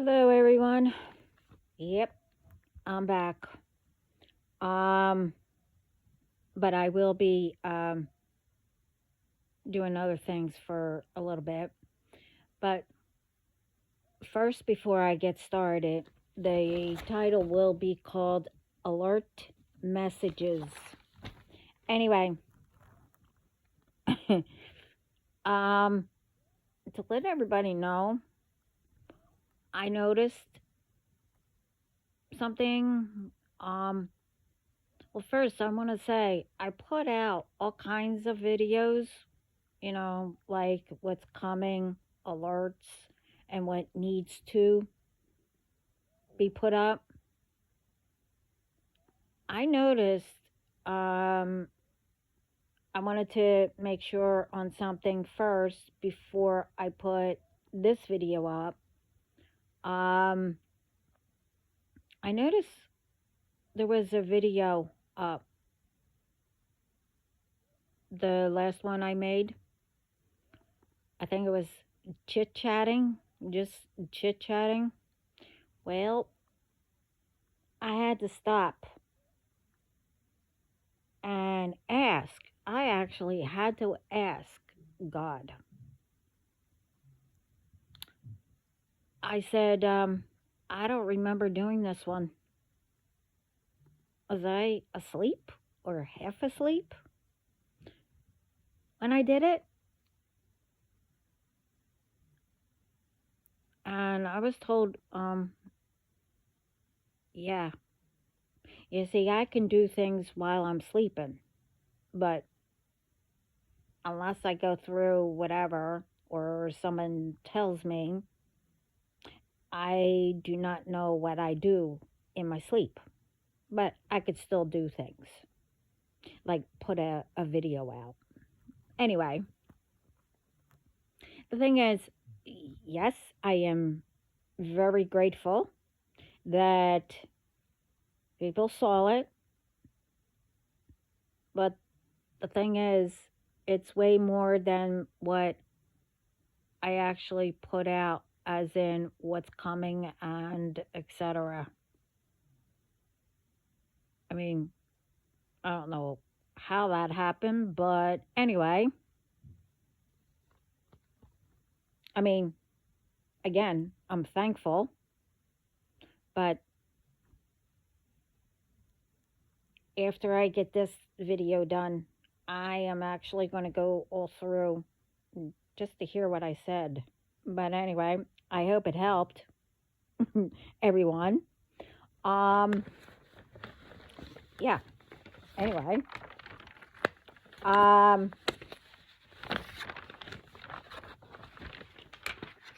Hello everyone. Yep, I'm back. Um, but I will be doing other things for a little bit. But first, before I get started, the title will be called Alert Messages. Anyway, um, to let everybody know, I noticed something. Um, well, first, I want to say I put out all kinds of videos, like what's coming, alerts, and what needs to be put up. I noticed um, I wanted to make sure on something first before I put this video up. Um, I noticed there was a video up, the last one I made. I think it was chit chatting, just chit chatting. Well, I had to stop and ask. I actually had to ask God. I said, I don't remember doing this one. Was I asleep or half asleep when I did it? And I was told, yeah. You see, I can do things while I'm sleeping, but unless I go through whatever or someone tells me, I do not know what I do in my sleep. But I could still do things, like put a video out. Anyway, the thing is, yes, I am very grateful that people saw it, but the thing is, it's way more than what I actually put out, as in what's coming and etc. I mean, I don't know how that happened, but anyway, I mean, again, I'm thankful, but after I get this video done, I am actually going to go all through just to hear what I said. But anyway, I hope it helped everyone. Um, yeah. Anyway, um,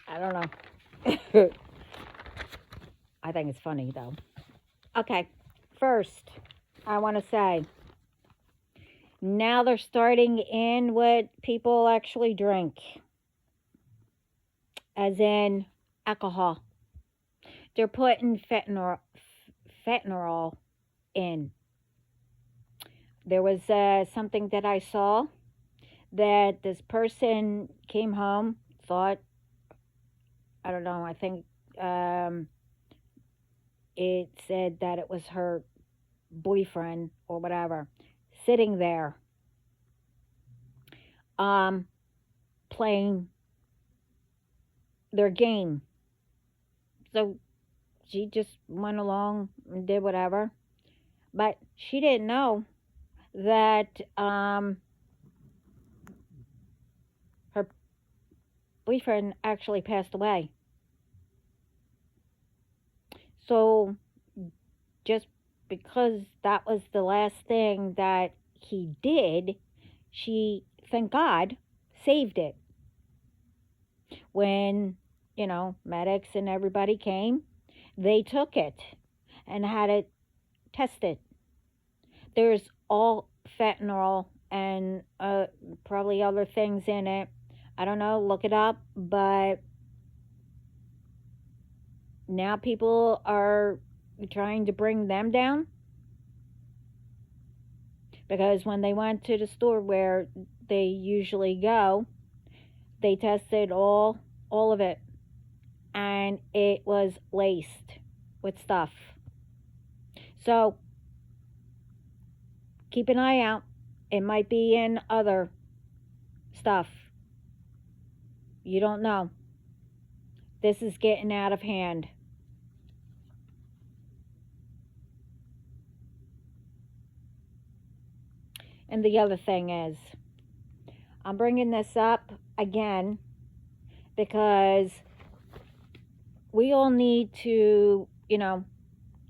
I don't know. I think it's funny though. Okay, first, I want to say now they're starting in what people actually drink, as in alcohol. They're putting fentanyl in. There was something that I saw that this person came home, thought, I don't know, I think um, it said that it was her boyfriend or whatever, sitting there um, playing their game. So she just went along and did whatever. But she didn't know that her boyfriend actually passed away. So just because that was the last thing that he did, she, thank God, saved it. When, medics and everybody came, they took it and had it tested. There's all fentanyl and probably other things in it. I don't know, look it up, but now people are trying to bring them down, because when they went to the store where they usually go, they tested all of it, and it was laced with stuff. So keep an eye out. It might be in other stuff. You don't know. This is getting out of hand. And the other thing is, I'm bringing this up again because we all need to,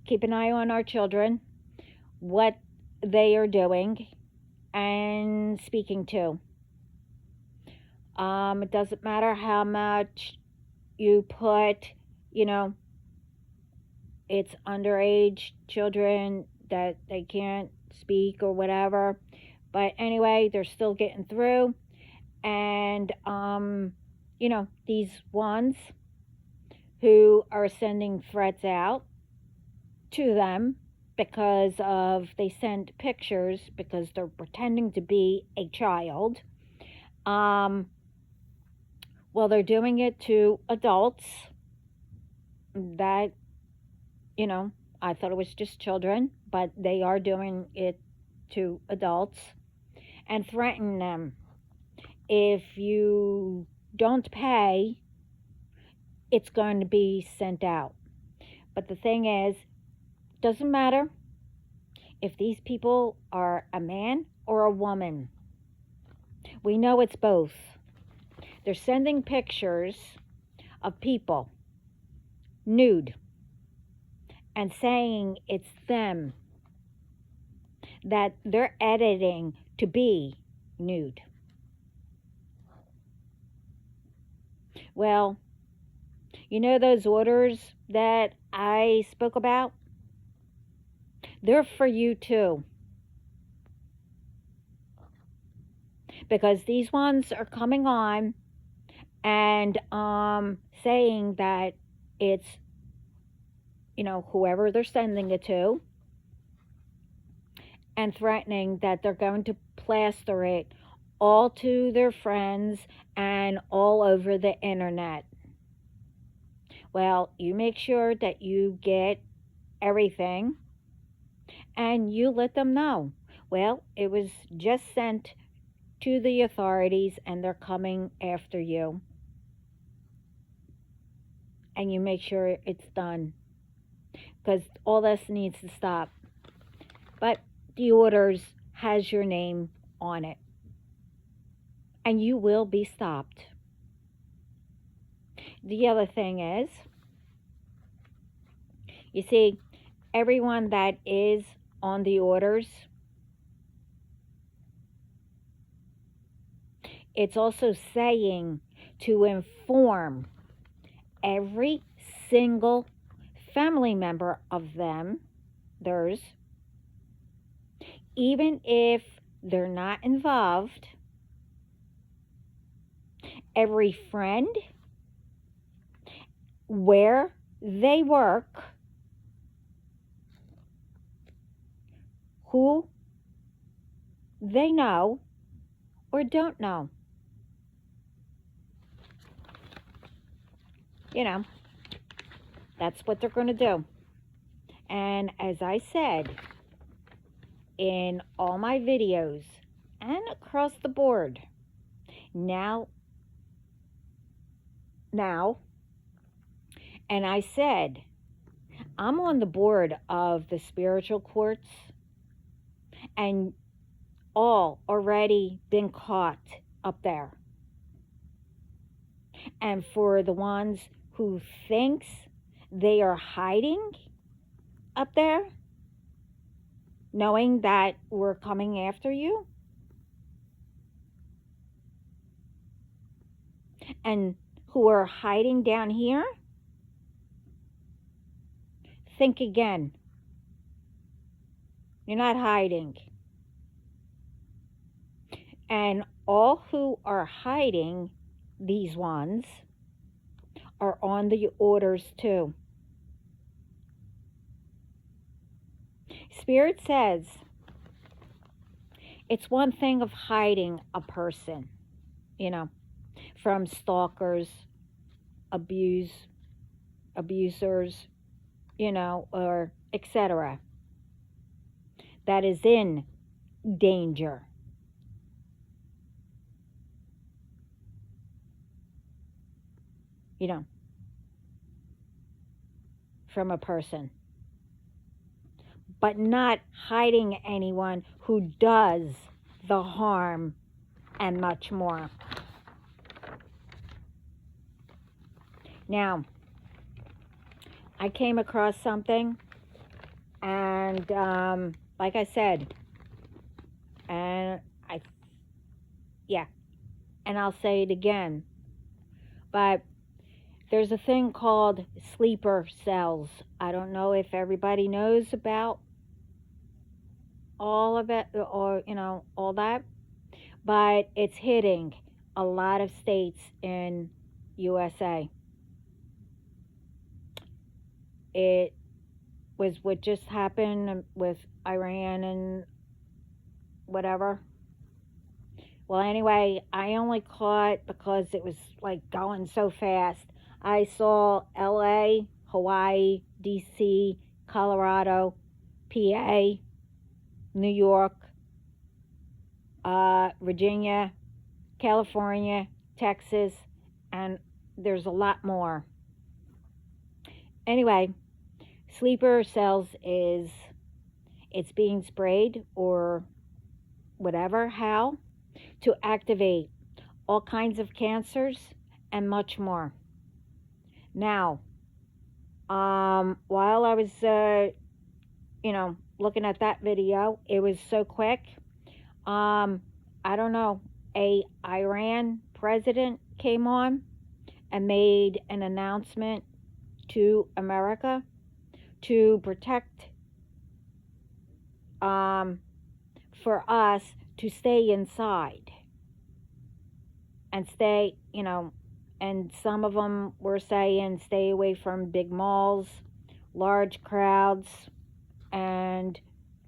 keep an eye on our children, what they are doing and speaking to. It doesn't matter how much you put, it's underage children that they can't speak or whatever. But anyway, they're still getting through. And, these ones who are sending threats out to them because of they send pictures because they're pretending to be a child. Well, they're doing it to adults that, I thought it was just children, but they are doing it to adults and threaten them. If you don't pay, it's going to be sent out. But the thing is, doesn't matter if these people are a man or a woman. We know it's both. They're sending pictures of people nude and saying it's them, that they're editing to be nude. Well, those orders that I spoke about? They're for you too. Because these ones are coming on and saying that it's, whoever they're sending it to, and threatening that they're going to plaster it all to their friends and all over the internet. Well, you make sure that you get everything and you let them know. Well, it was just sent to the authorities and they're coming after you. And you make sure it's done because all this needs to stop. But the orders has your name on it and you will be stopped. The other thing is, you see, everyone that is on the orders, it's also saying to inform every single family member of them, theirs, even if they're not involved, every friend, where they work, who they know or don't know. That's what they're going to do. And as I said in all my videos and across the board, now, and I said, I'm on the board of the spiritual courts and all already been caught up there. And for the ones who thinks they are hiding up there, knowing that we're coming after you, and who are hiding down here, think again. You're not hiding. And all who are hiding, these ones, are on the orders too. Spirit says it's one thing of hiding a person, from stalkers, abuse, abusers, or etc., that is in danger, you know, from a person, but not hiding anyone who does the harm and much more. Now, I came across something, and like I said, and yeah, and I'll say it again, but there's a thing called sleeper cells. I don't know if everybody knows about all of it, or all that, but it's hitting a lot of states in USA. It was what just happened with Iran and whatever. Well, anyway, I only caught because it was like going so fast. I saw LA, Hawaii, DC, Colorado, PA, New York, Virginia, California, Texas, and there's a lot more. Anyway, sleeper cells is, it's being sprayed or whatever, how, to activate all kinds of cancers and much more. Now, while I was, looking at that video, it was so quick. I don't know, a Iran president came on and made an announcement to America to protect, for us to stay inside and stay, and some of them were saying stay away from big malls, large crowds, and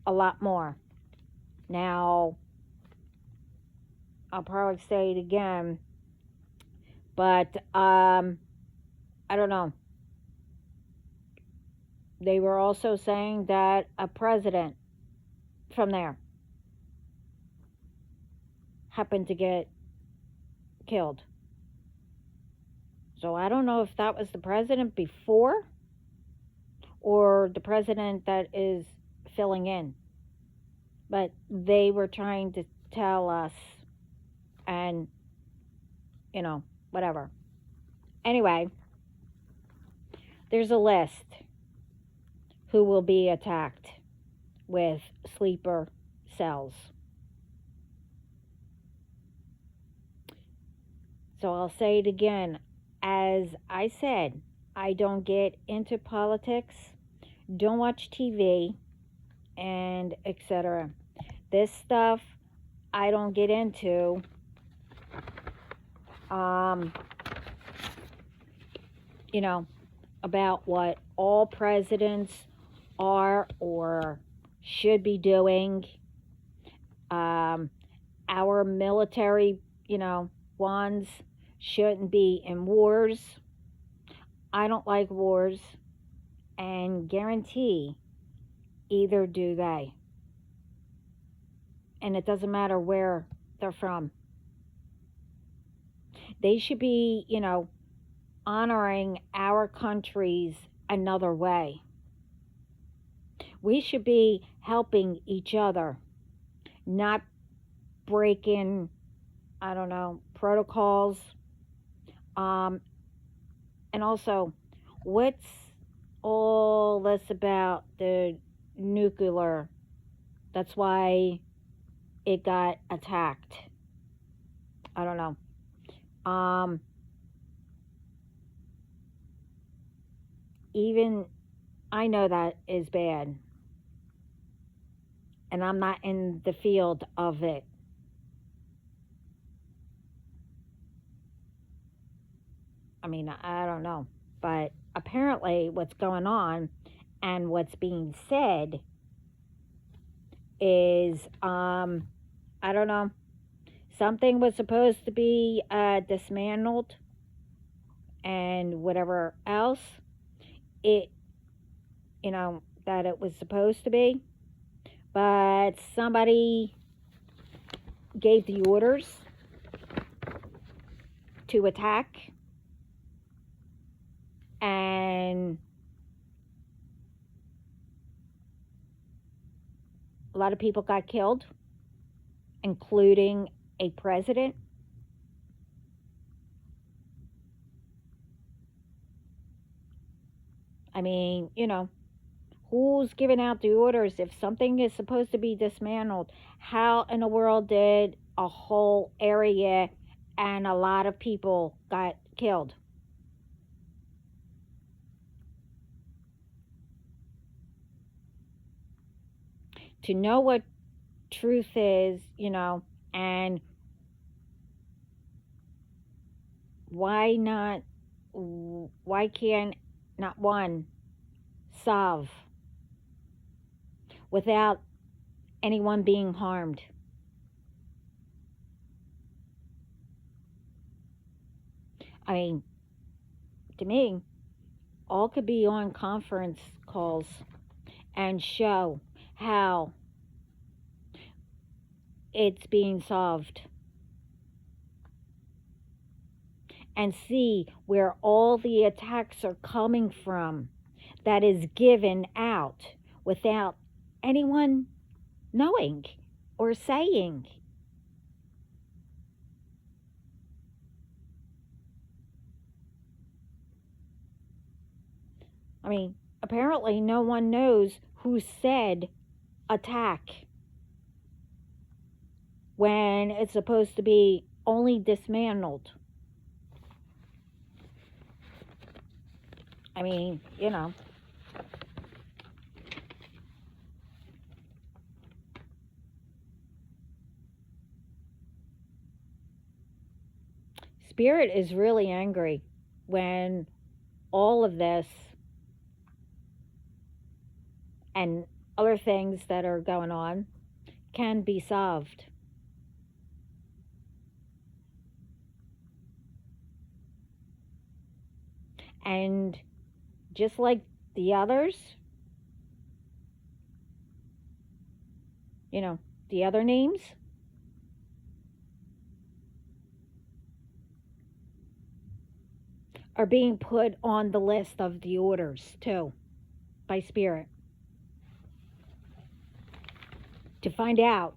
a lot more. Now, I'll probably say it again, but I don't know. They were also saying that a president from there happened to get killed. So I don't know if that was the president before or the president that is filling in. But they were trying to tell us, and, whatever. Anyway, there's a list who will be attacked with sleeper cells. So I'll say it again. As I said, I don't get into politics, don't watch TV, and etc. This stuff I don't get into. About what all presidents are or should be doing. Our military, ones shouldn't be in wars. I don't like wars, and guarantee either do they. And it doesn't matter where they're from. They should be, honoring our countries another way. We should be helping each other, not breaking, I don't know, protocols. And also, what's all this about the nuclear? That's why it got attacked. I don't know. Even I know that is bad, and I'm not in the field of it. I mean, I don't know, but apparently what's going on and what's being said is, I don't know, something was supposed to be dismantled and whatever else. it, that it was supposed to be, but somebody gave the orders to attack, and a lot of people got killed, including a president. I mean, who's giving out the orders? If something is supposed to be dismantled, how in the world did a whole area and a lot of people got killed? To know what truth is, and why can't not one solve without anyone being harmed? I mean, to me, all could be on conference calls and show how it's being solved, and see where all the attacks are coming from that is given out without anyone knowing or saying. I mean, apparently no one knows who said attack when it's supposed to be only dismantled. I mean, Spirit is really angry when all of this and other things that are going on can be solved. And just like the others, the other names, are being put on the list of the orders too by Spirit to find out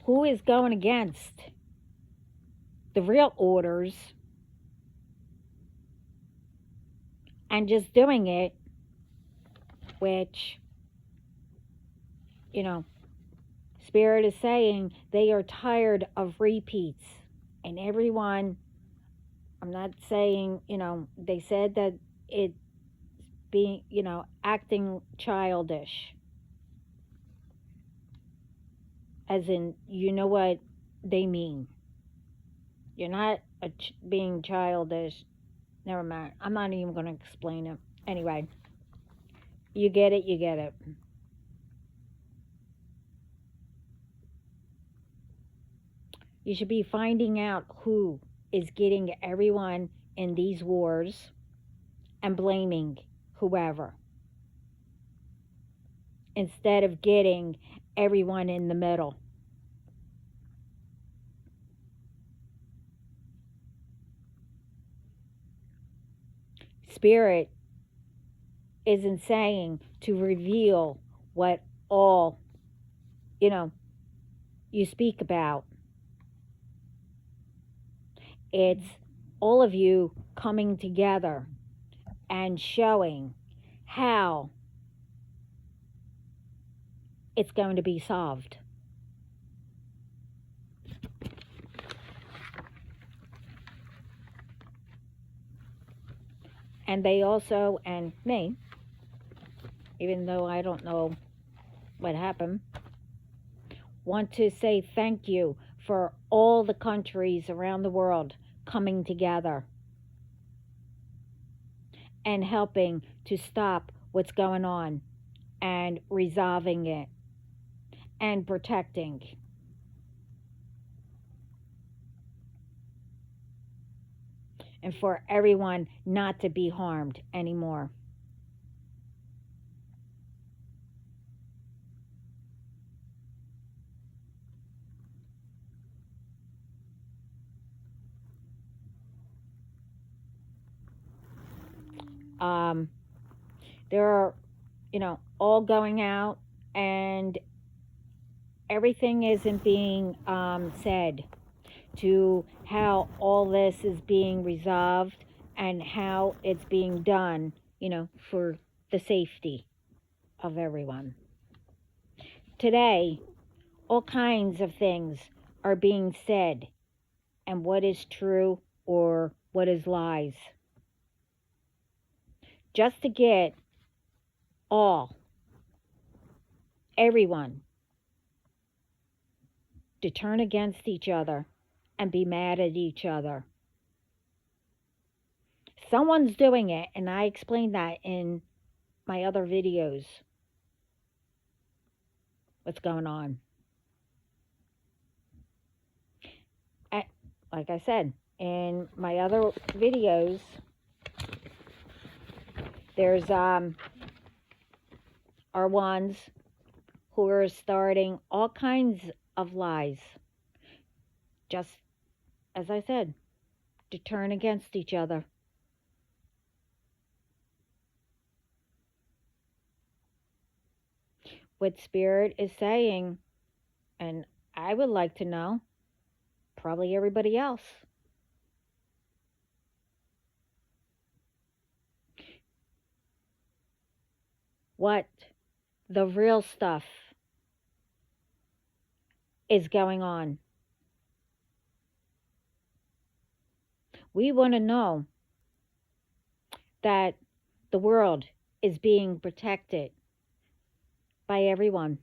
who is going against the real orders and just doing it, which, Spirit is saying they are tired of repeats. And everyone, I'm not saying, they said that it's being, acting childish. As in, you know what they mean. You're not being childish. Never mind. I'm not even going to explain it. Anyway, you get it, you get it. You should be finding out who is getting everyone in these wars and blaming whoever, instead of getting everyone in the middle. Spirit isn't saying to reveal what all, you speak about. It's all of you coming together and showing how it's going to be solved. And they also, and me, even though I don't know what happened, want to say thank you for all the countries around the world coming together and helping to stop what's going on and resolving it and protecting. And for everyone not to be harmed anymore. Um, they're, all going out, and everything isn't being said to how all this is being resolved and how it's being done, for the safety of everyone. Today, all kinds of things are being said, and what is true or what is lies, just to get all, everyone, to turn against each other and be mad at each other. Someone's doing it, and I explained that in my other videos. What's going on? I, like I said, in my other videos, there's are ones who are starting all kinds of lies, just as I said, to turn against each other. What Spirit is saying, and I would like to know, probably everybody else, what the real stuff is going on. We want to know that the world is being protected by everyone,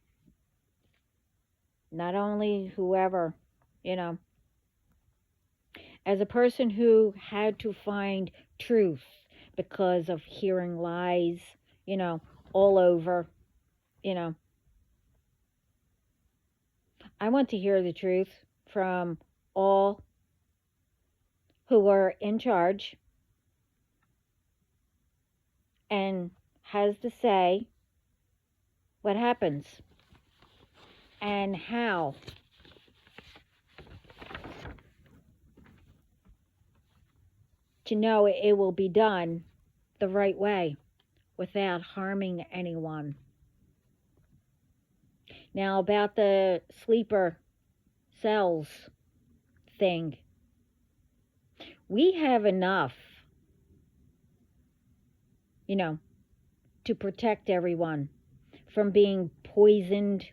not only whoever, you know. As a person who had to find truth because of hearing lies, all over, you know, I want to hear the truth from all who are in charge and has to say what happens and how to know it will be done the right way without harming anyone. Now, about the sleeper cells thing, we have enough, to protect everyone from being poisoned,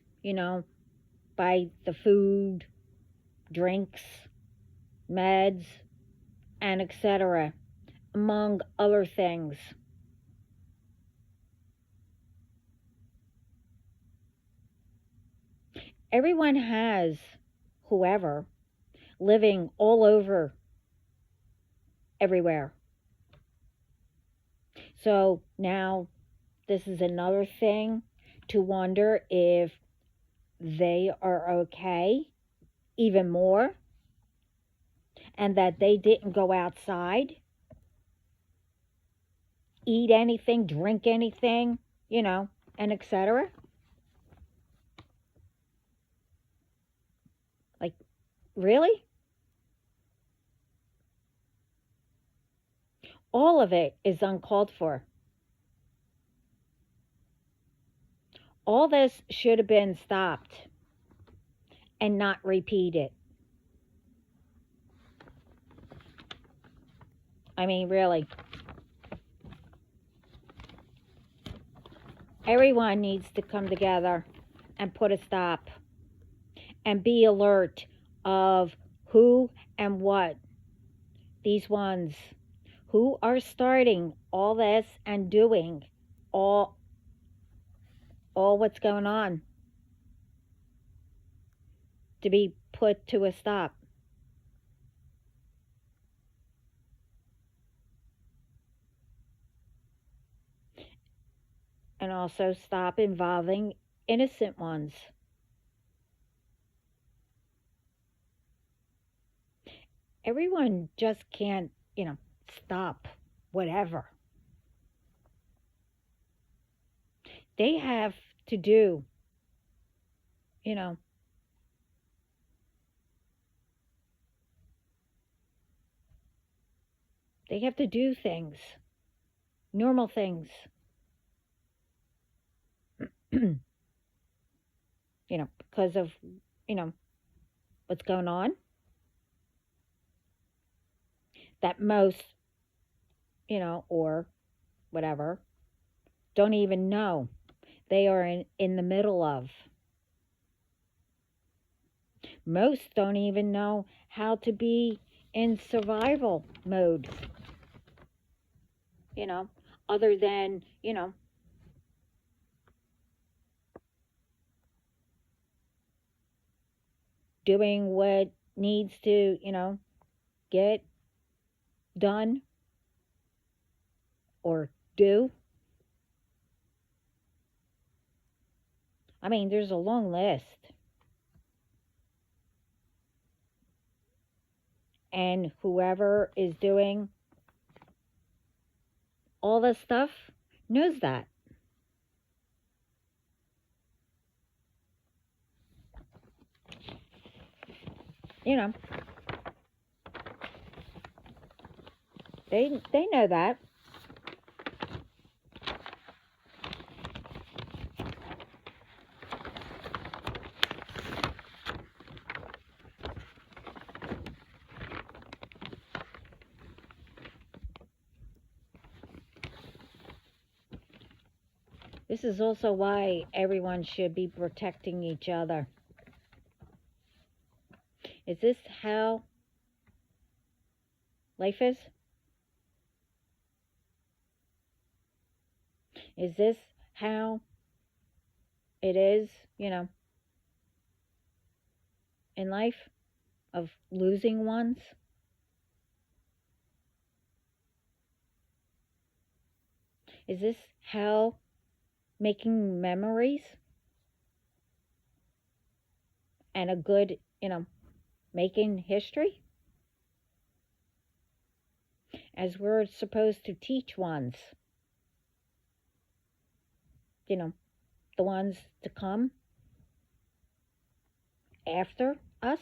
by the food, drinks, meds, and etc., among other things. Everyone has whoever living all over everywhere. So now this is another thing to wonder if they are okay even more and that they didn't go outside, eat anything, drink anything, and etc. Like, really? All of it is uncalled for. All this should have been stopped and not repeated. I mean, really. Everyone needs to come together and put a stop and be alert of who and what these ones who are starting all this and doing all what's going on to be put to a stop. And also stop involving innocent ones. Everyone just can't, stop whatever. They have to do, you know, they have to do things normal things, because of, you know, what's going on, that most, or whatever, don't even know they are in the middle of. Most don't even know how to be in survival mode, you know, other than, doing what needs to, get done or do. I mean, there's a long list. And whoever is doing all this stuff knows that. You know, they know that. This is also why everyone should be protecting each other. Is this how life is? Is this how it is, in life, of losing ones? Is this how making memories and a good, making history? As we're supposed to teach ones, the ones to come after us,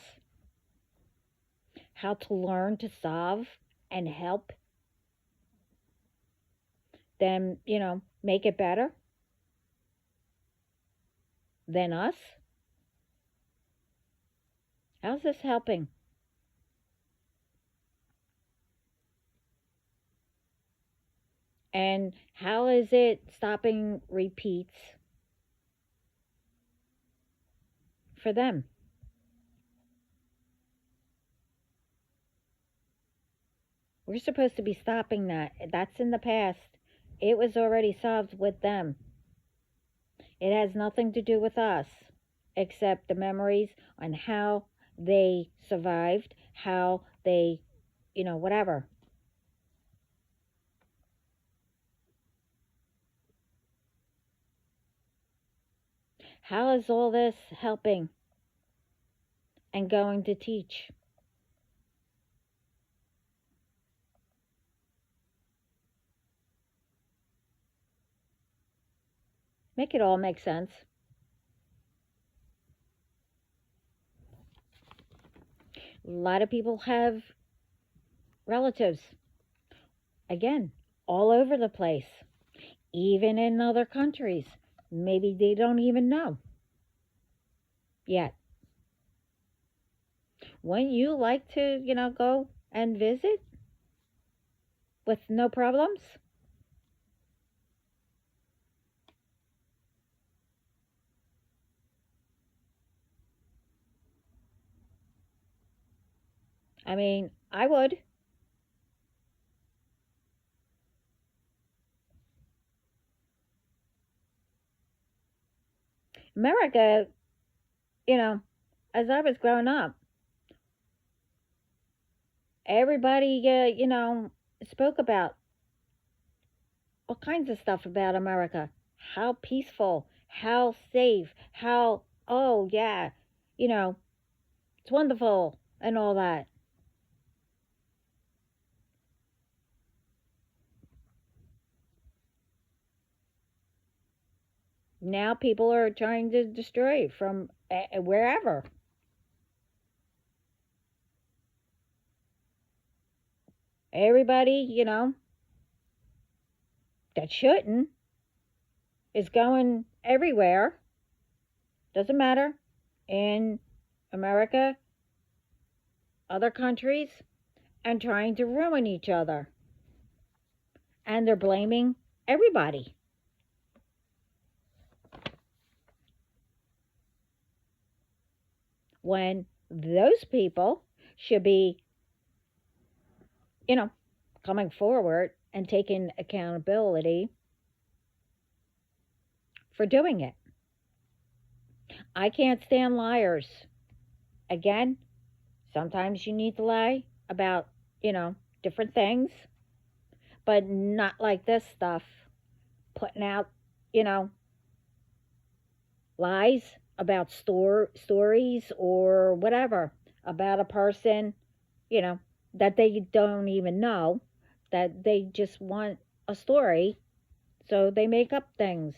how to learn to solve and help them, make it better than us. How's this helping? And how is it stopping repeats for them? We're supposed to be stopping that. That's in the past. It was already solved with them. It has nothing to do with us, except the memories on how they survived, how they, whatever. How is all this helping and going to teach? Make it all make sense. A lot of people have relatives, again, all over the place, even in other countries. Maybe they don't even know yet. Wouldn't you like to, go and visit with no problems? I mean, I would. America, you know, as I was growing up, everybody, spoke about all kinds of stuff about America. How peaceful, how safe, how, oh, yeah, you know, it's wonderful and all that. Now people are trying to destroy it from wherever. Everybody, that shouldn't is going everywhere, doesn't matter, in America, other countries, and trying to ruin each other. And they're blaming everybody. When those people should be, you know, coming forward and taking accountability for doing it. I can't stand liars. Again, sometimes you need to lie about, you know, different things, but not like this stuff. Putting out, you know, lies about stories or whatever about a person, you know, that they don't even know, that they just want a story, so they make up things.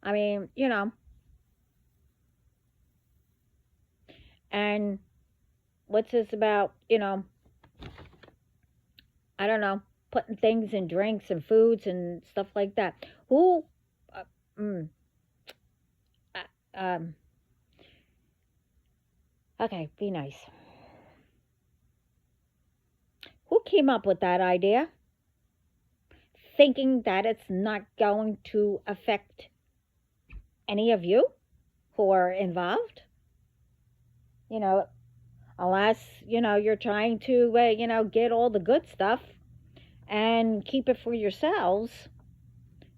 I mean, you know, and what's this about, you know, I don't know, putting things in drinks and foods and stuff like that. Who, uh, mm, um, okay, be nice. Who came up with that idea? Thinking that it's not going to affect any of you who are involved? You know, unless, you know, you're trying to, you know, get all the good stuff and keep it for yourselves,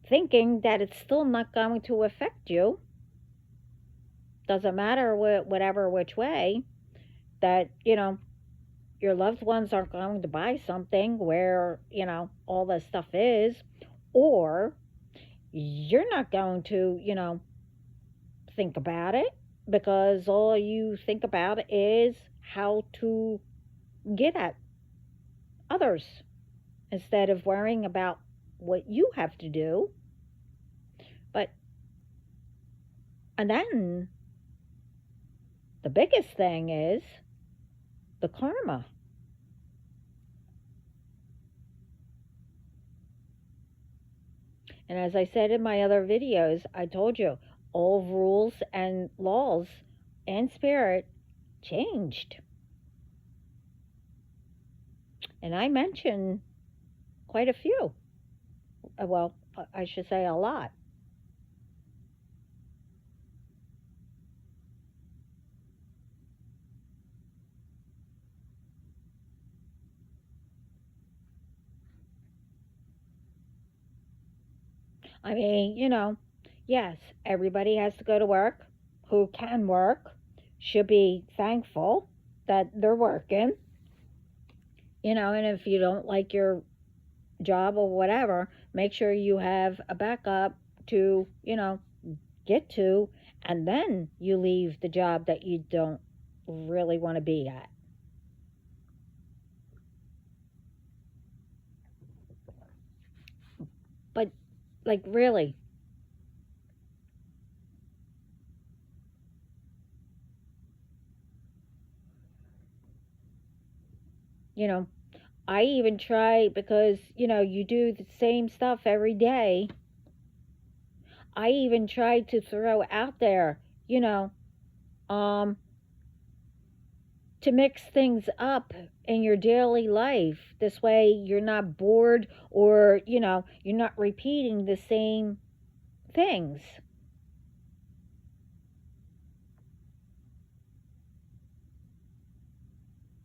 thinking that it's still not going to affect you. Doesn't matter whatever which way, that, you know, your loved ones aren't going to buy something where, you know, all this stuff is, or you're not going to, you know, think about it, because all you think about is how to get at others instead of worrying about what you have to do. But, and then the biggest thing is the karma. And as I said in my other videos, I told you all rules and laws and spirit changed. And I mentioned quite a few. Well, I should say a lot. I mean, you know, yes, everybody has to go to work. Who can work should be thankful that they're working. You know, and if you don't like your job or whatever, make sure you have a backup to, you know, get to, and then you leave the job that you don't really want to be at. But, like, really, you know, I even try, because, you know, you do the same stuff every day. I even try to throw out there, you know, um, to mix things up in your daily life. This way you're not bored, or, you know, you're not repeating the same things.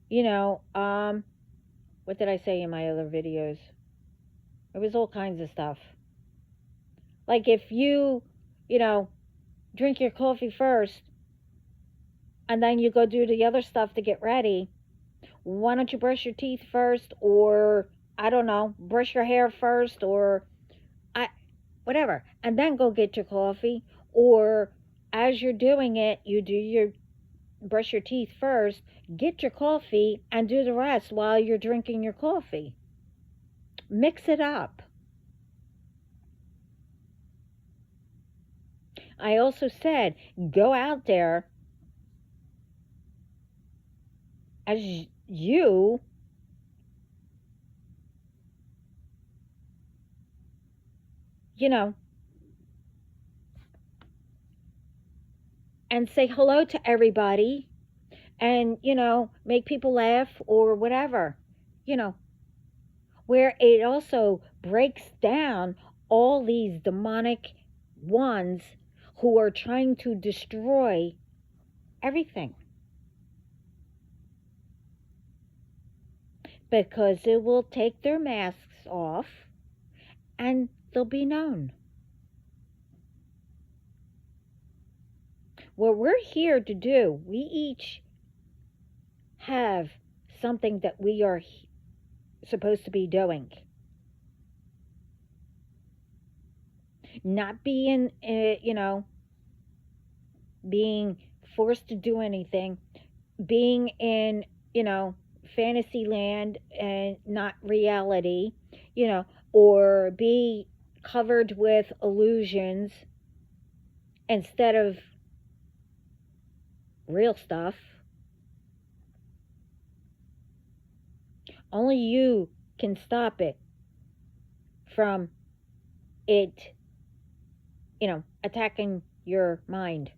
You know, what did I say in my other videos? It was all kinds of stuff. Like, if you know, drink your coffee first and then you go do the other stuff to get ready, why don't you brush your teeth first, or I don't know, brush your hair first, or I whatever, and then go get your coffee? Or as you're doing it, you do your brush your teeth first, get your coffee, and do the rest while you're drinking your coffee. Mix it up. I also said, go out there as you you know, and say hello to everybody and, make people laugh or whatever, you know, where it also breaks down all these demonic ones who are trying to destroy everything, because it will take their masks off and they'll be known. What we're here to do, we each have something that we are supposed to be doing. Not being, being forced to do anything, being in, fantasy land and not reality, or be covered with illusions instead of real stuff. Only you can stop it from it, attacking your mind.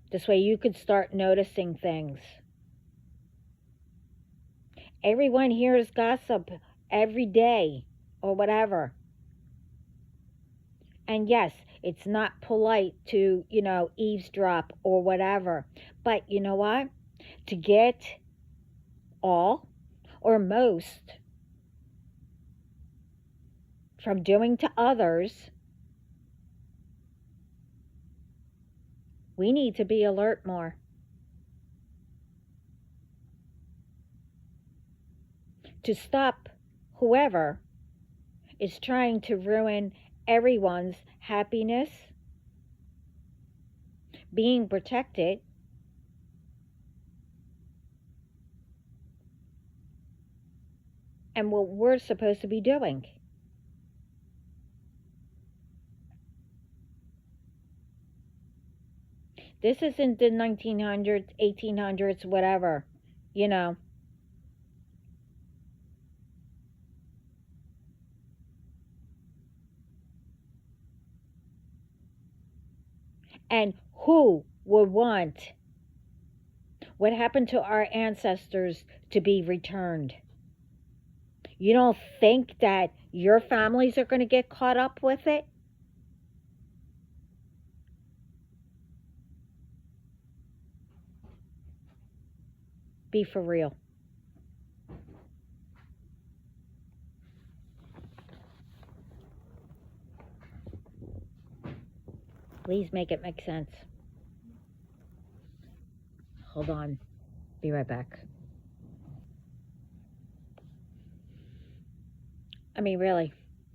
This way you could start noticing things. Everyone hears gossip every day or whatever. And yes, it's not polite to, eavesdrop or whatever. But you know what? To get all or most from doing to others, we need to be alert more. To stop whoever is trying to ruin everyone's happiness, being protected, and what we're supposed to be doing. This isn't the 1900s, 1800s, whatever, And who would want what happened to our ancestors to be returned? You don't think that your families are going to get caught up with it? Be for real. Please make it make sense. Hold on. Be right back. I mean, really,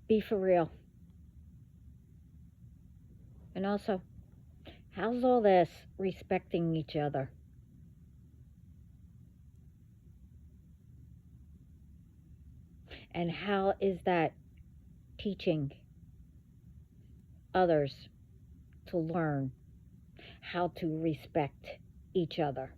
be for real. And also, how's all this respecting each other? And how is that teaching others to learn how to respect each other?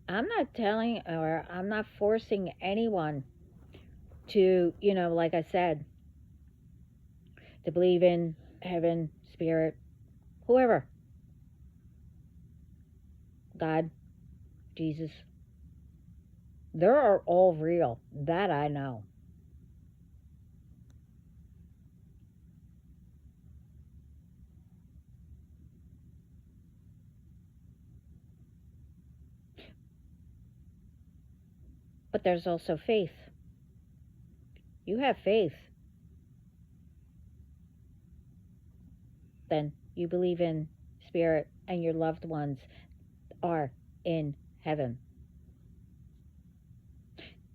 I'm not telling or I'm not forcing anyone to, like I said, to believe in heaven, spirit, whoever. God, Jesus. They're all real. That I know. But there's also faith. You have faith. Then you believe in spirit and your loved ones are in heaven.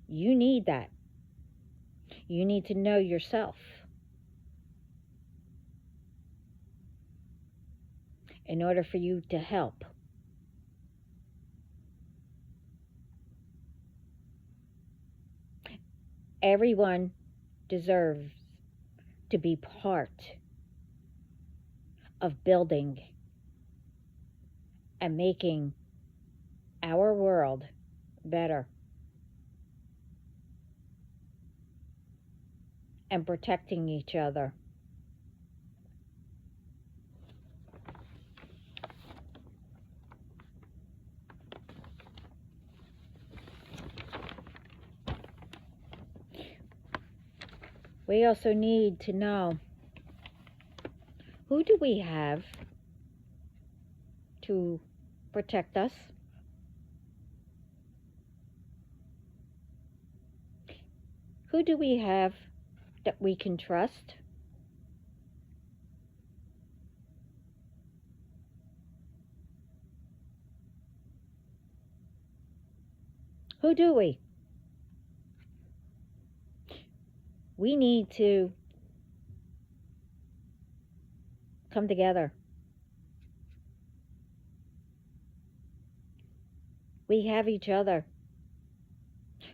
You need that. You need to know yourself in order for you to help. Everyone deserves to be part of building and making our world better and protecting each other. We also need to know, who do we have to protect us? Who do we have that we can trust? Who do we? We need to come together. We have each other.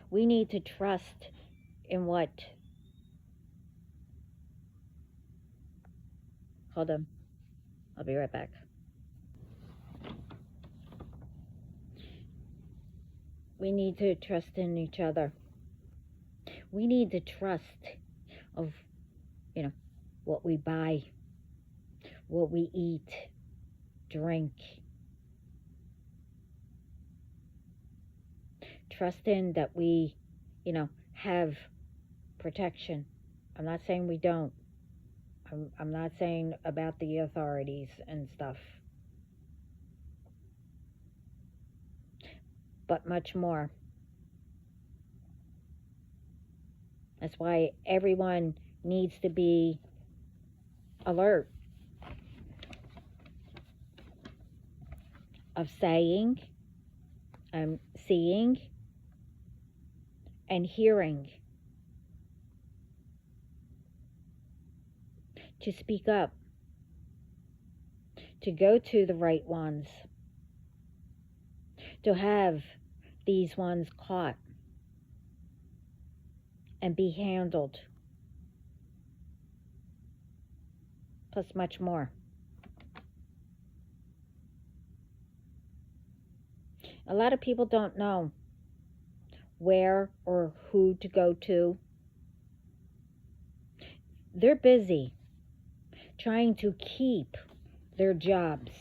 We need to trust in what? Hold on. I'll be right back. We need to trust in each other. We need to trust of, you know, what we buy, what we eat, drink. Trust in that we, have protection. I'm not saying we don't. I'm not saying about the authorities and stuff, but much more. That's why everyone needs to be alert of saying, seeing, and hearing, to speak up, to go to the right ones, to have these ones caught and be handled, plus much more. A lot of people don't know where or who to go to. They're busy trying to keep their jobs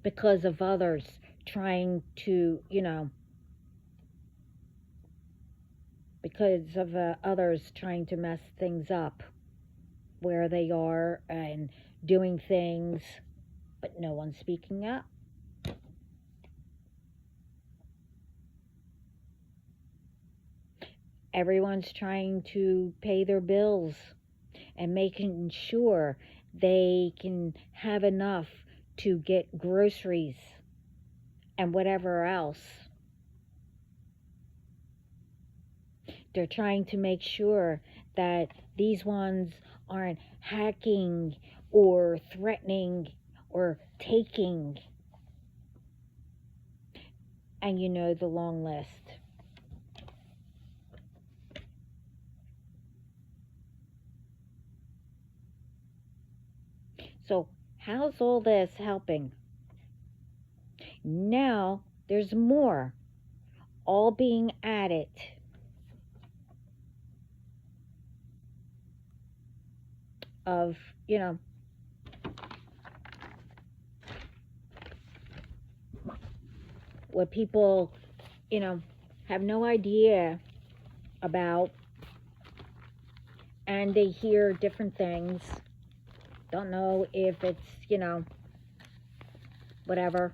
because of others trying to, because of others trying to mess things up where they are and doing things, but no one's speaking up. Everyone's trying to pay their bills and making sure they can have enough to get groceries and whatever else. They're trying to make sure that these ones aren't hacking or threatening or taking. And you know the long list. So, how's all this helping? Now, there's more, all being added. Of, what people, have no idea about, and they hear different things. Don't know if it's, whatever.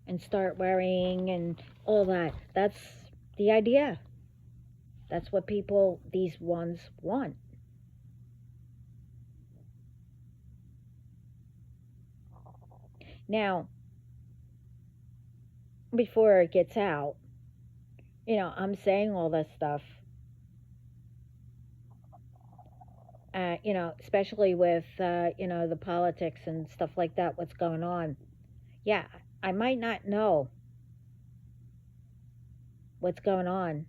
And start worrying and all that. That's the idea. That's what people, these ones, want. Now, before it gets out, I'm saying all this stuff, especially with, the politics and stuff like that, what's going on. Yeah, I might not know what's going on,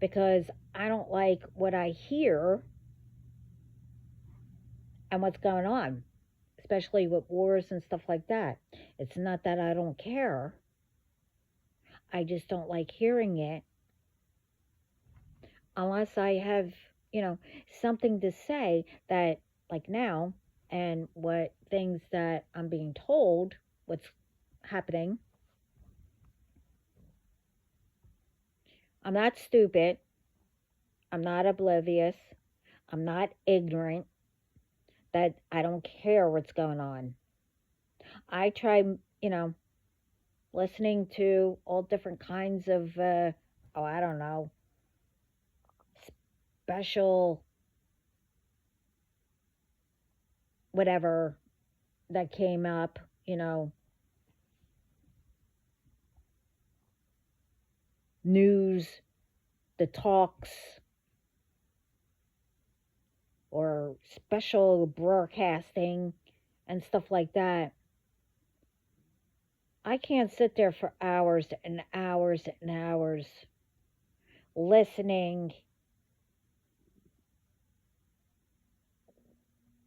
because I don't like what I hear and what's going on, especially with wars and stuff like that. It's not that I don't care, I just don't like hearing it unless I have, you know, something to say that, like now, and what things that I'm being told, what's happening. I'm not stupid. I'm not oblivious. I'm not ignorant that I don't care what's going on. I try, listening to all different kinds of, oh, I don't know, special whatever that came up, news, the talks, or special broadcasting and stuff like that. I can't sit there for hours and hours and hours listening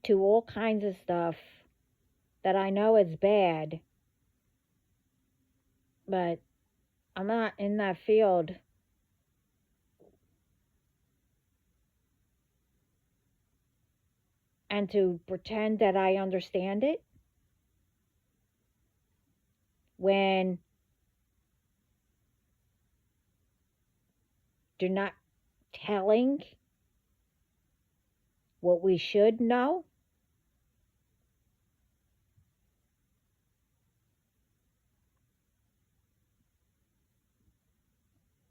to all kinds of stuff that I know is bad, but I'm not in that field. And to pretend that I understand it when they're not telling what we should know.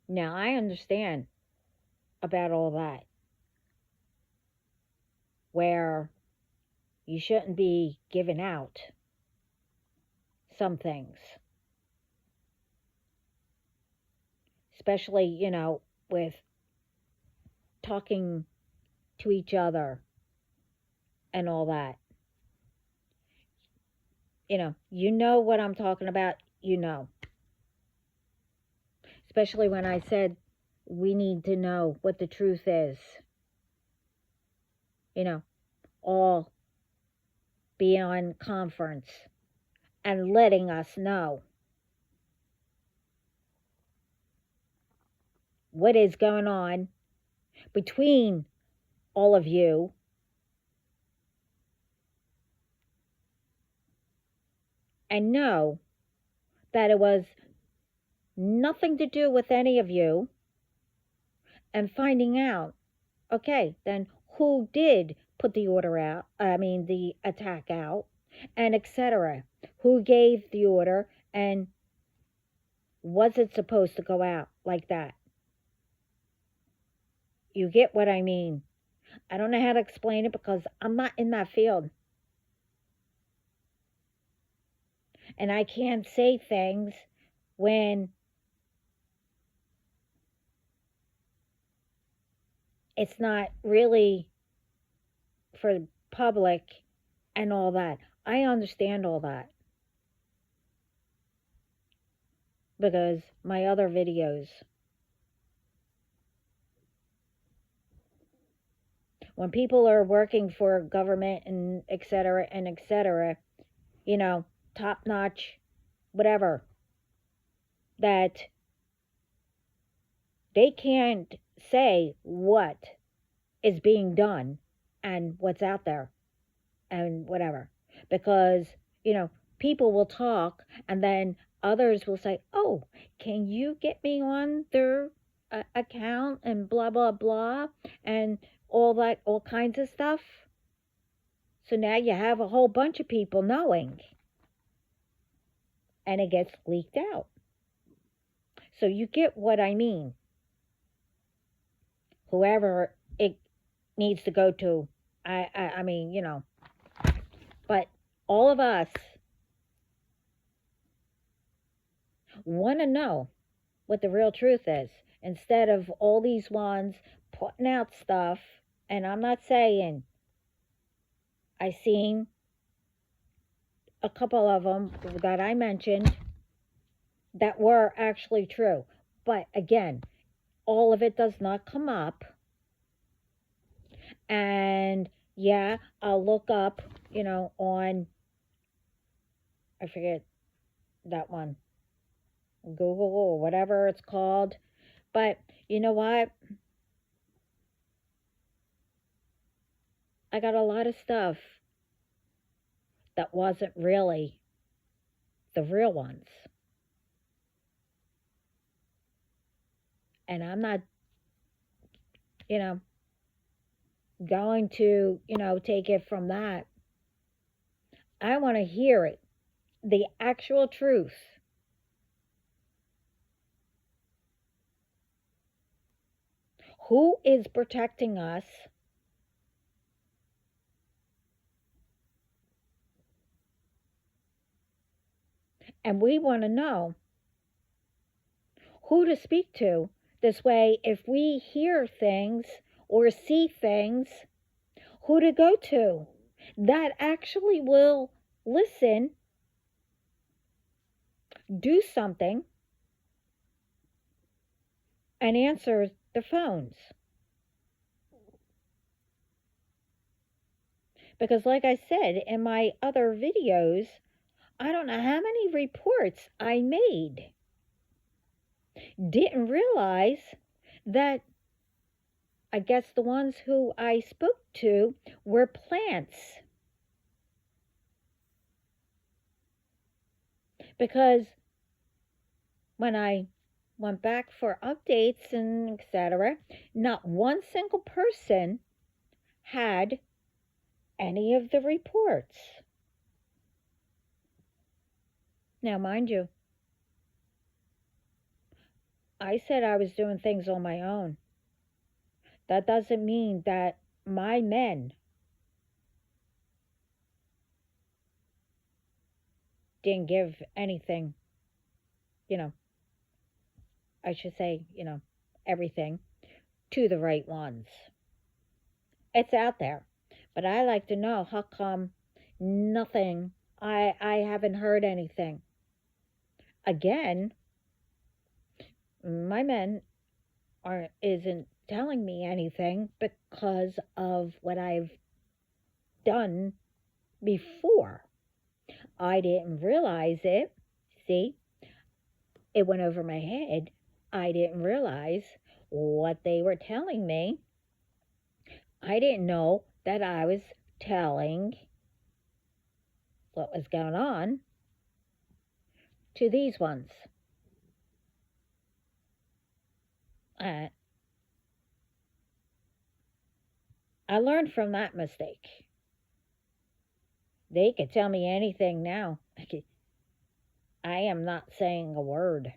Now, I understand about all that, where you shouldn't be giving out some things, especially, with talking to each other and all that. You know what I'm talking about, especially when I said we need to know what the truth is, all be on conference and letting us know what is going on between all of you, and know that it was nothing to do with any of you, and finding out, okay, then who did put the order out, the attack out, and etc. Who gave the order, and was it supposed to go out like that? You get what I mean? I don't know how to explain it because I'm not in that field. And I can't say things when it's not really for the public and all that. I understand all that because my other videos, when people are working for government and etc., top notch, whatever, that they can't say what is being done and what's out there and whatever, because people will talk and then others will say, oh, can you get me on their account and blah blah blah and all that, all kinds of stuff. So now you have a whole bunch of people knowing, and it gets leaked out. So you get what I mean. Whoever it needs to go to, I mean, but all of us want to know what the real truth is, instead of all these ones putting out stuff. And I'm not saying, I seen a couple of them that I mentioned that were actually true. But again, all of it does not come up. And yeah, I'll look up, on, I forget that one, Google or whatever it's called. But you know what? I got a lot of stuff that wasn't really the real ones. And I'm not, you know, going to, take it from that. I want to hear it, the actual truth. Who is protecting us? And we want to know who to speak to. This way, if we hear things or see things, who to go to that actually will listen, do something, and answer the phones. Because, like I said in my other videos, I don't know how many reports I made. Didn't realize that I guess the ones who I spoke to were plants. Because when I went back for updates and etc., not one single person had any of the reports. Now, mind you, I said I was doing things on my own. That doesn't mean that my men didn't give anything, you know, I should say, everything to the right ones. It's out there. But I like to know how come nothing, I haven't heard anything. Again, my men aren't isn't telling me anything because of what I've done before. I didn't realize it. See, it went over my head. I didn't realize what they were telling me. I didn't know that I was telling what was going on to these ones. I learned from that mistake. They could tell me anything now. I am not saying a word.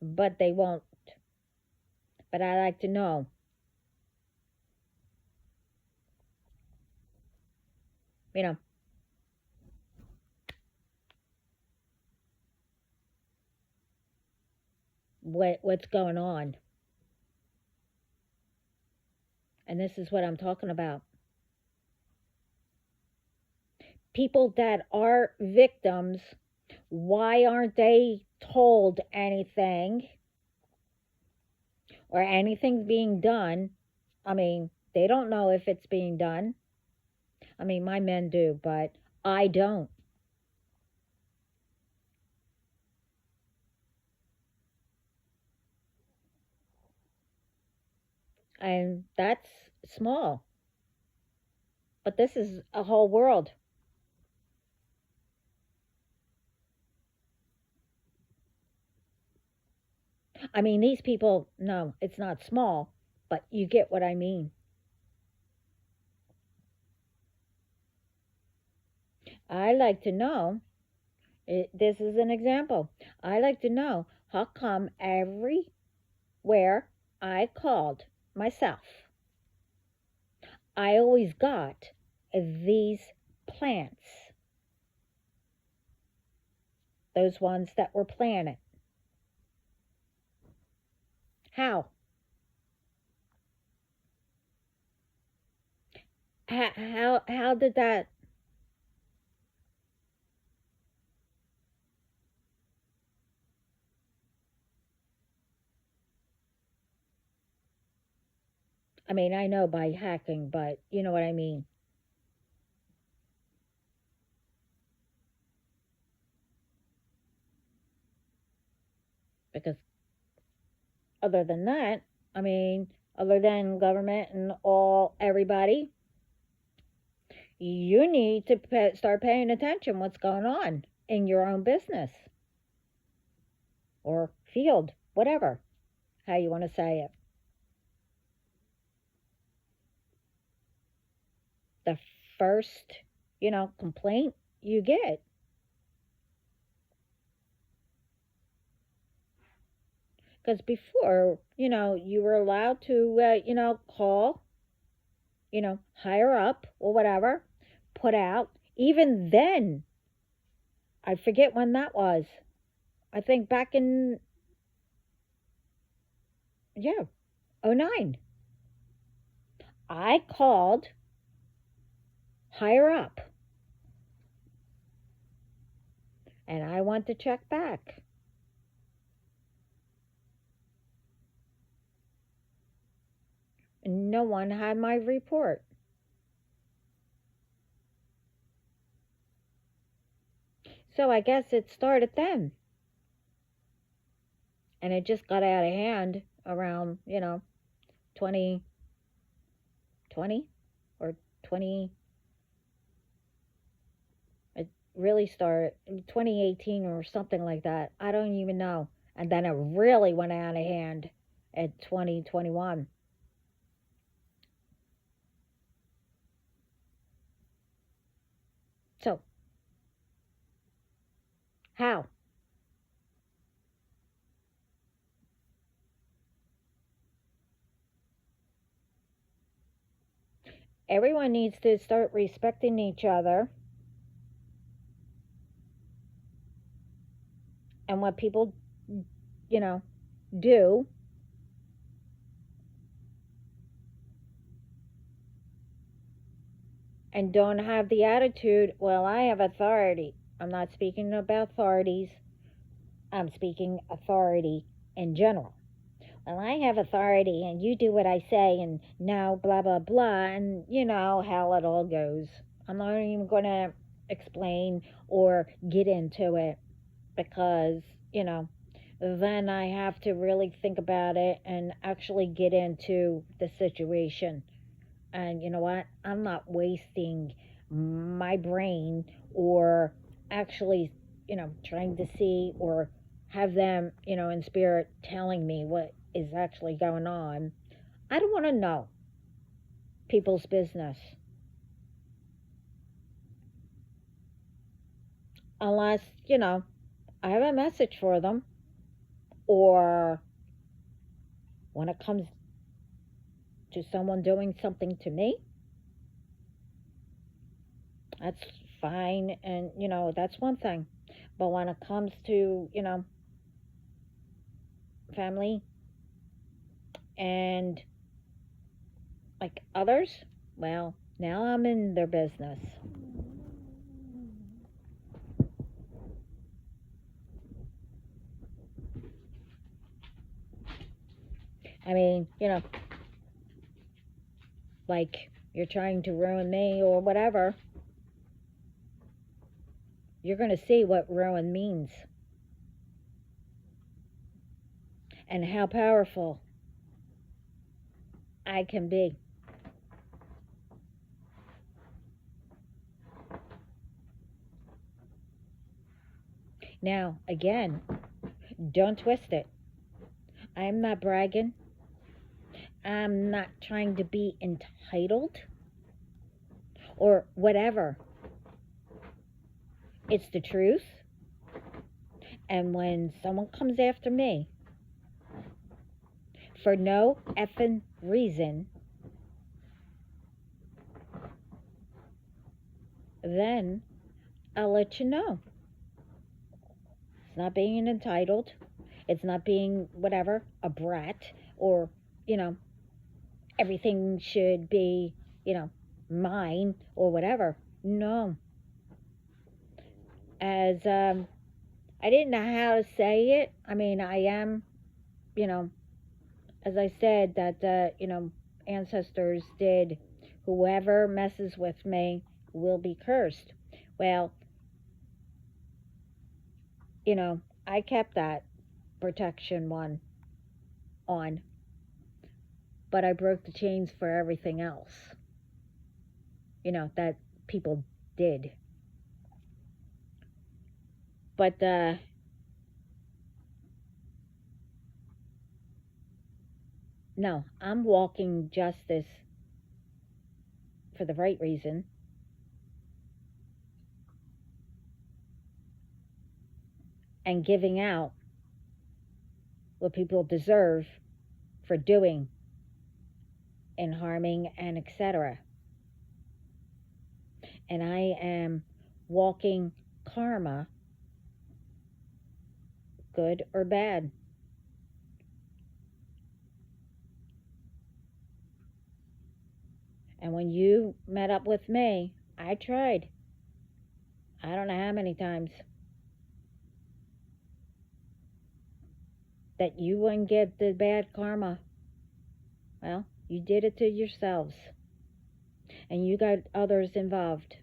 But they won't. But I like to know. You know, what's going on. And this is what I'm talking about. People that are victims, why aren't they told anything or anything's being done? I mean, they don't know if it's being done. I mean, my men do, but I don't. And that's small. But this is a whole world. I mean, these people, no, it's not small, but you get what I mean. I like to know, this is an example. I like to know how come everywhere I called myself, I always got these plants, those ones that were planted. How? How did that I mean, I know by hacking, but you know what I mean. Because other than that, I mean, other than government and all everybody, you need to start paying attention what's going on in your own business or field, whatever, how you want to say it. The first, complaint you get. Because before, you were allowed to, call, higher up or whatever, put out. Even then, I forget when that was. I think back in, yeah, '09. I called higher up and I want to check back. No one had my report. So I guess it started then. And it just got out of hand around, 2020 or 20. It really started 2018 or something like that. I don't even know. And then it really went out of hand at 2021. So, how? Everyone needs to start respecting each other and what people, you know, do, and don't have the attitude, well, I have authority. I'm not speaking about authorities, I'm speaking authority in general. Well, I have authority and you do what I say and now blah blah blah, and you know how it all goes. I'm not even going to explain or get into it because, then I have to really think about it and actually get into the situation. And you know what? I'm not wasting my brain or actually, trying to see or have them, in spirit telling me what is actually going on. I don't want to know people's business unless, I have a message for them, or when it comes to someone doing something to me, that's fine. And, that's one thing. But when it comes to, family and like others, well, now I'm in their business. I mean, like you're trying to ruin me or whatever, you're going to see what ruin means and how powerful I can be. Now, again, don't twist it. I'm not bragging. I'm not trying to be entitled or whatever. It's the truth. And when someone comes after me for no effing reason, then I'll let you know. It's not being entitled. It's not being whatever, a brat, or, you know, everything should be, mine or whatever. No. As I didn't know how to say it. I mean, I am, you know, as I said, that, ancestors did, whoever messes with me will be cursed. Well, I kept that protection one on, but I broke the chains for everything else, that people did. But no, I'm walking justice for the right reason. And giving out what people deserve for doing and harming and etc. And I am walking karma, good or bad. And when you met up with me, I tried. I don't know how many times that you wouldn't get the bad karma. Well, you did it to yourselves. And you got others involved.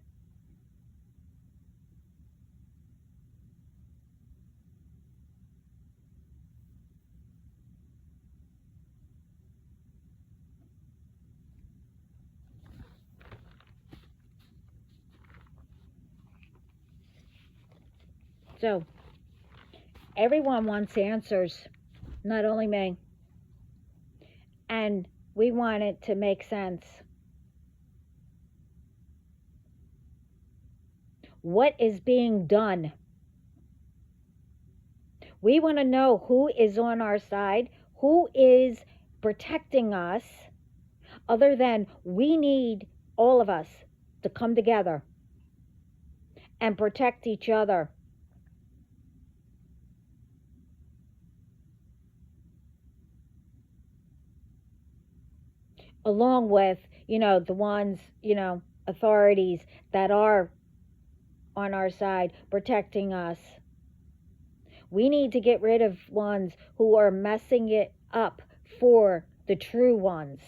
So, everyone wants answers, not only me. And we want it to make sense. What is being done? We want to know who is on our side, who is protecting us, other than we need all of us to come together and protect each other. Along with, the ones, authorities that are on our side protecting us. We need to get rid of ones who are messing it up for the true ones,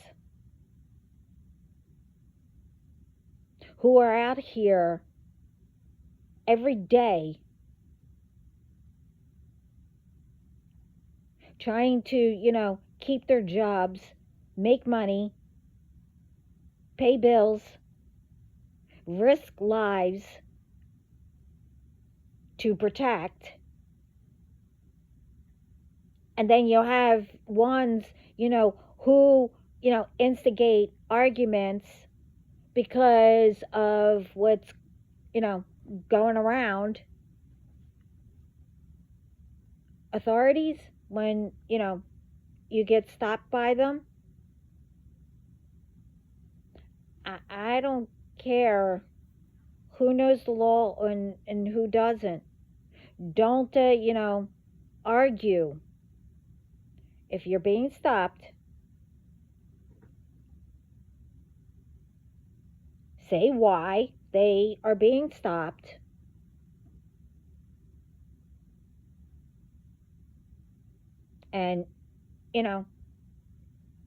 who are out here every day trying to, keep their jobs, make money, pay bills, risk lives to protect. And then you'll have ones, who, instigate arguments because of what's, going around. Authorities, when, you get stopped by them, I don't care who knows the law and who doesn't. Don't, argue. If you're being stopped, say why they are being stopped. And, and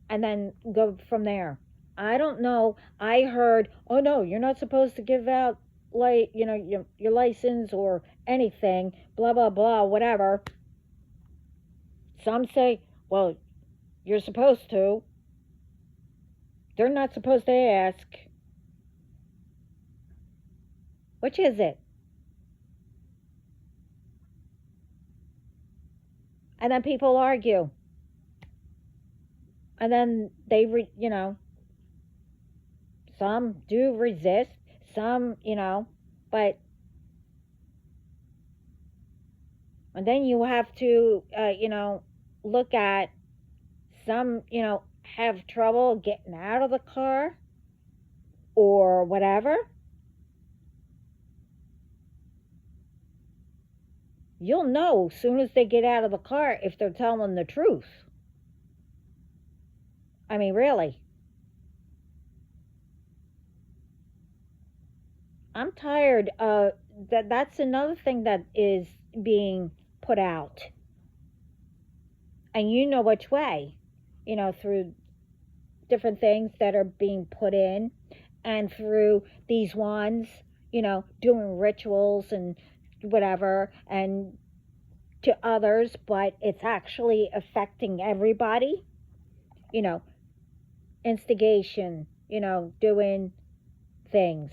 then go from there. I don't know. I heard, oh no, you're not supposed to give out, like, your license or anything, blah, blah, blah, whatever. Some say, well, you're supposed to. They're not supposed to ask. Which is it? And then people argue. And then they, some do resist, some, but, and then you have to, look at some, have trouble getting out of the car or whatever. You'll know as soon as they get out of the car if they're telling the truth. I mean, really. I'm tired of that. That's another thing that is being put out. And you know which way, through different things that are being put in, and through these ones, doing rituals and whatever, and to others, but it's actually affecting everybody, you know, instigation, doing things,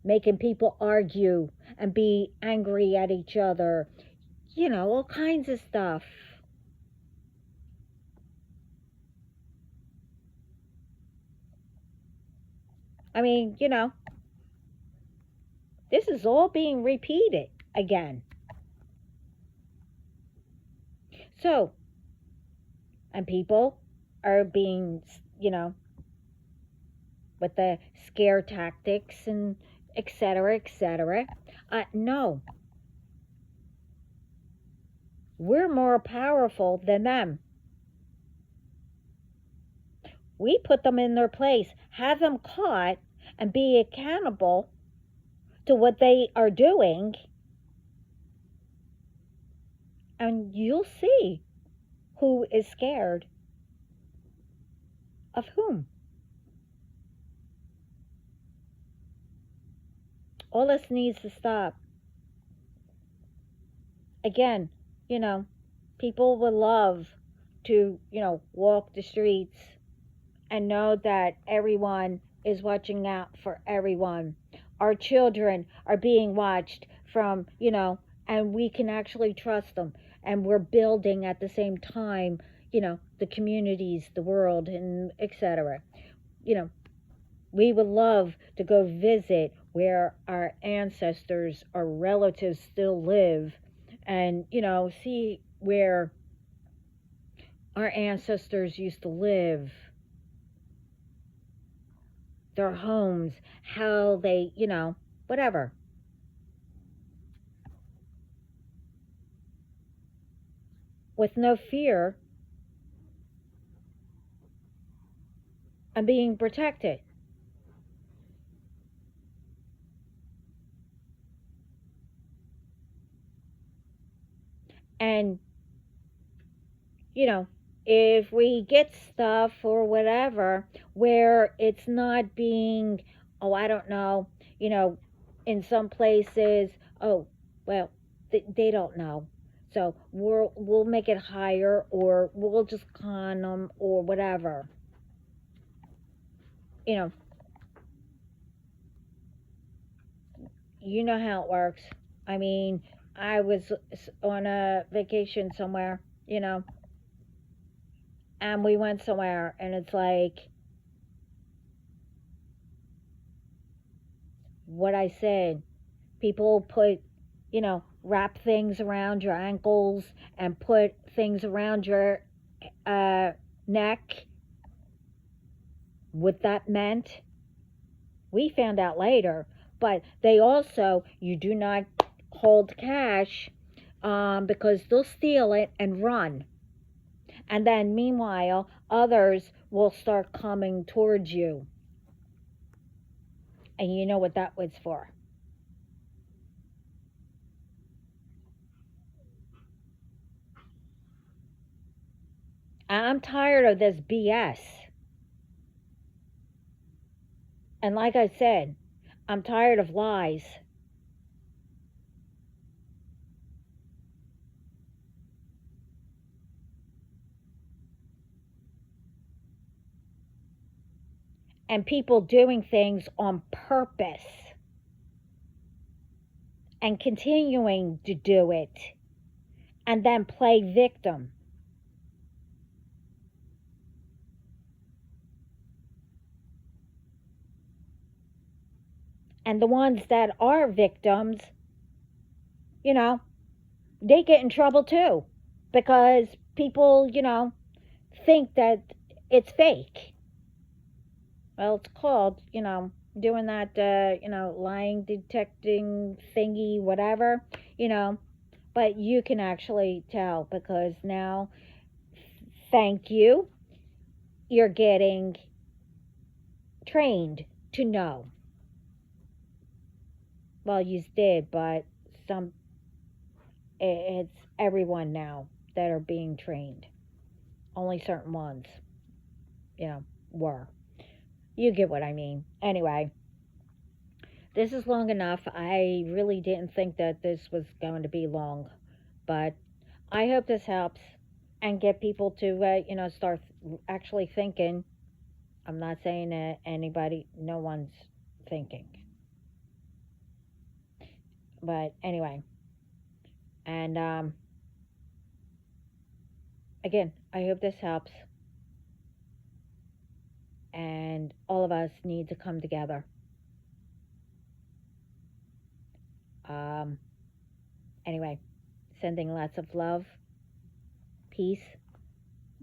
making people argue and be angry at each other, all kinds of stuff. I mean, this is all being repeated again. So, and people are being, with the scare tactics and etc., etc. No, we're more powerful than them. We put them in their place, have them caught, and be accountable to what they are doing, and you'll see who is scared of whom. All this needs to stop. Again, people would love to, walk the streets and know that everyone is watching out for everyone. Our children are being watched from, and we can actually trust them. And we're building at the same time, the communities, the world, and etc. We would love to go visit where our ancestors or relatives still live, and, see where our ancestors used to live, their homes, how they, whatever. With no fear and being protected. And, if we get stuff or whatever where it's not being, oh, I don't know, in some places, oh, well, they don't know. So we'll make it higher, or we'll just con them or whatever. You know, you know how it works. I mean, I was on a vacation somewhere, and we went somewhere, and it's like what I said. People put, wrap things around your ankles and put things around your neck. What that meant, we found out later. But they also, you do not hold cash, because they'll steal it and run. And then meanwhile, others will start coming towards you. And you know what that was for. I'm tired of this BS. And like I said, I'm tired of lies. And people doing things on purpose and continuing to do it and then play victim. And the ones that are victims, they get in trouble too, because people, think that it's fake. Well, it's called, doing that, lying detecting thingy, whatever, but you can actually tell, because now, thank you, you're getting trained to know. Well, you did, but it's everyone now that are being trained. Only certain ones. were. You get what I mean. Anyway, this is long enough. I really didn't think that this was going to be long, but I hope this helps and get people to, start actually thinking. I'm not saying that no one's thinking. But anyway, and again, I hope this helps. And all of us need to come together. Um, anyway, sending lots of love, peace,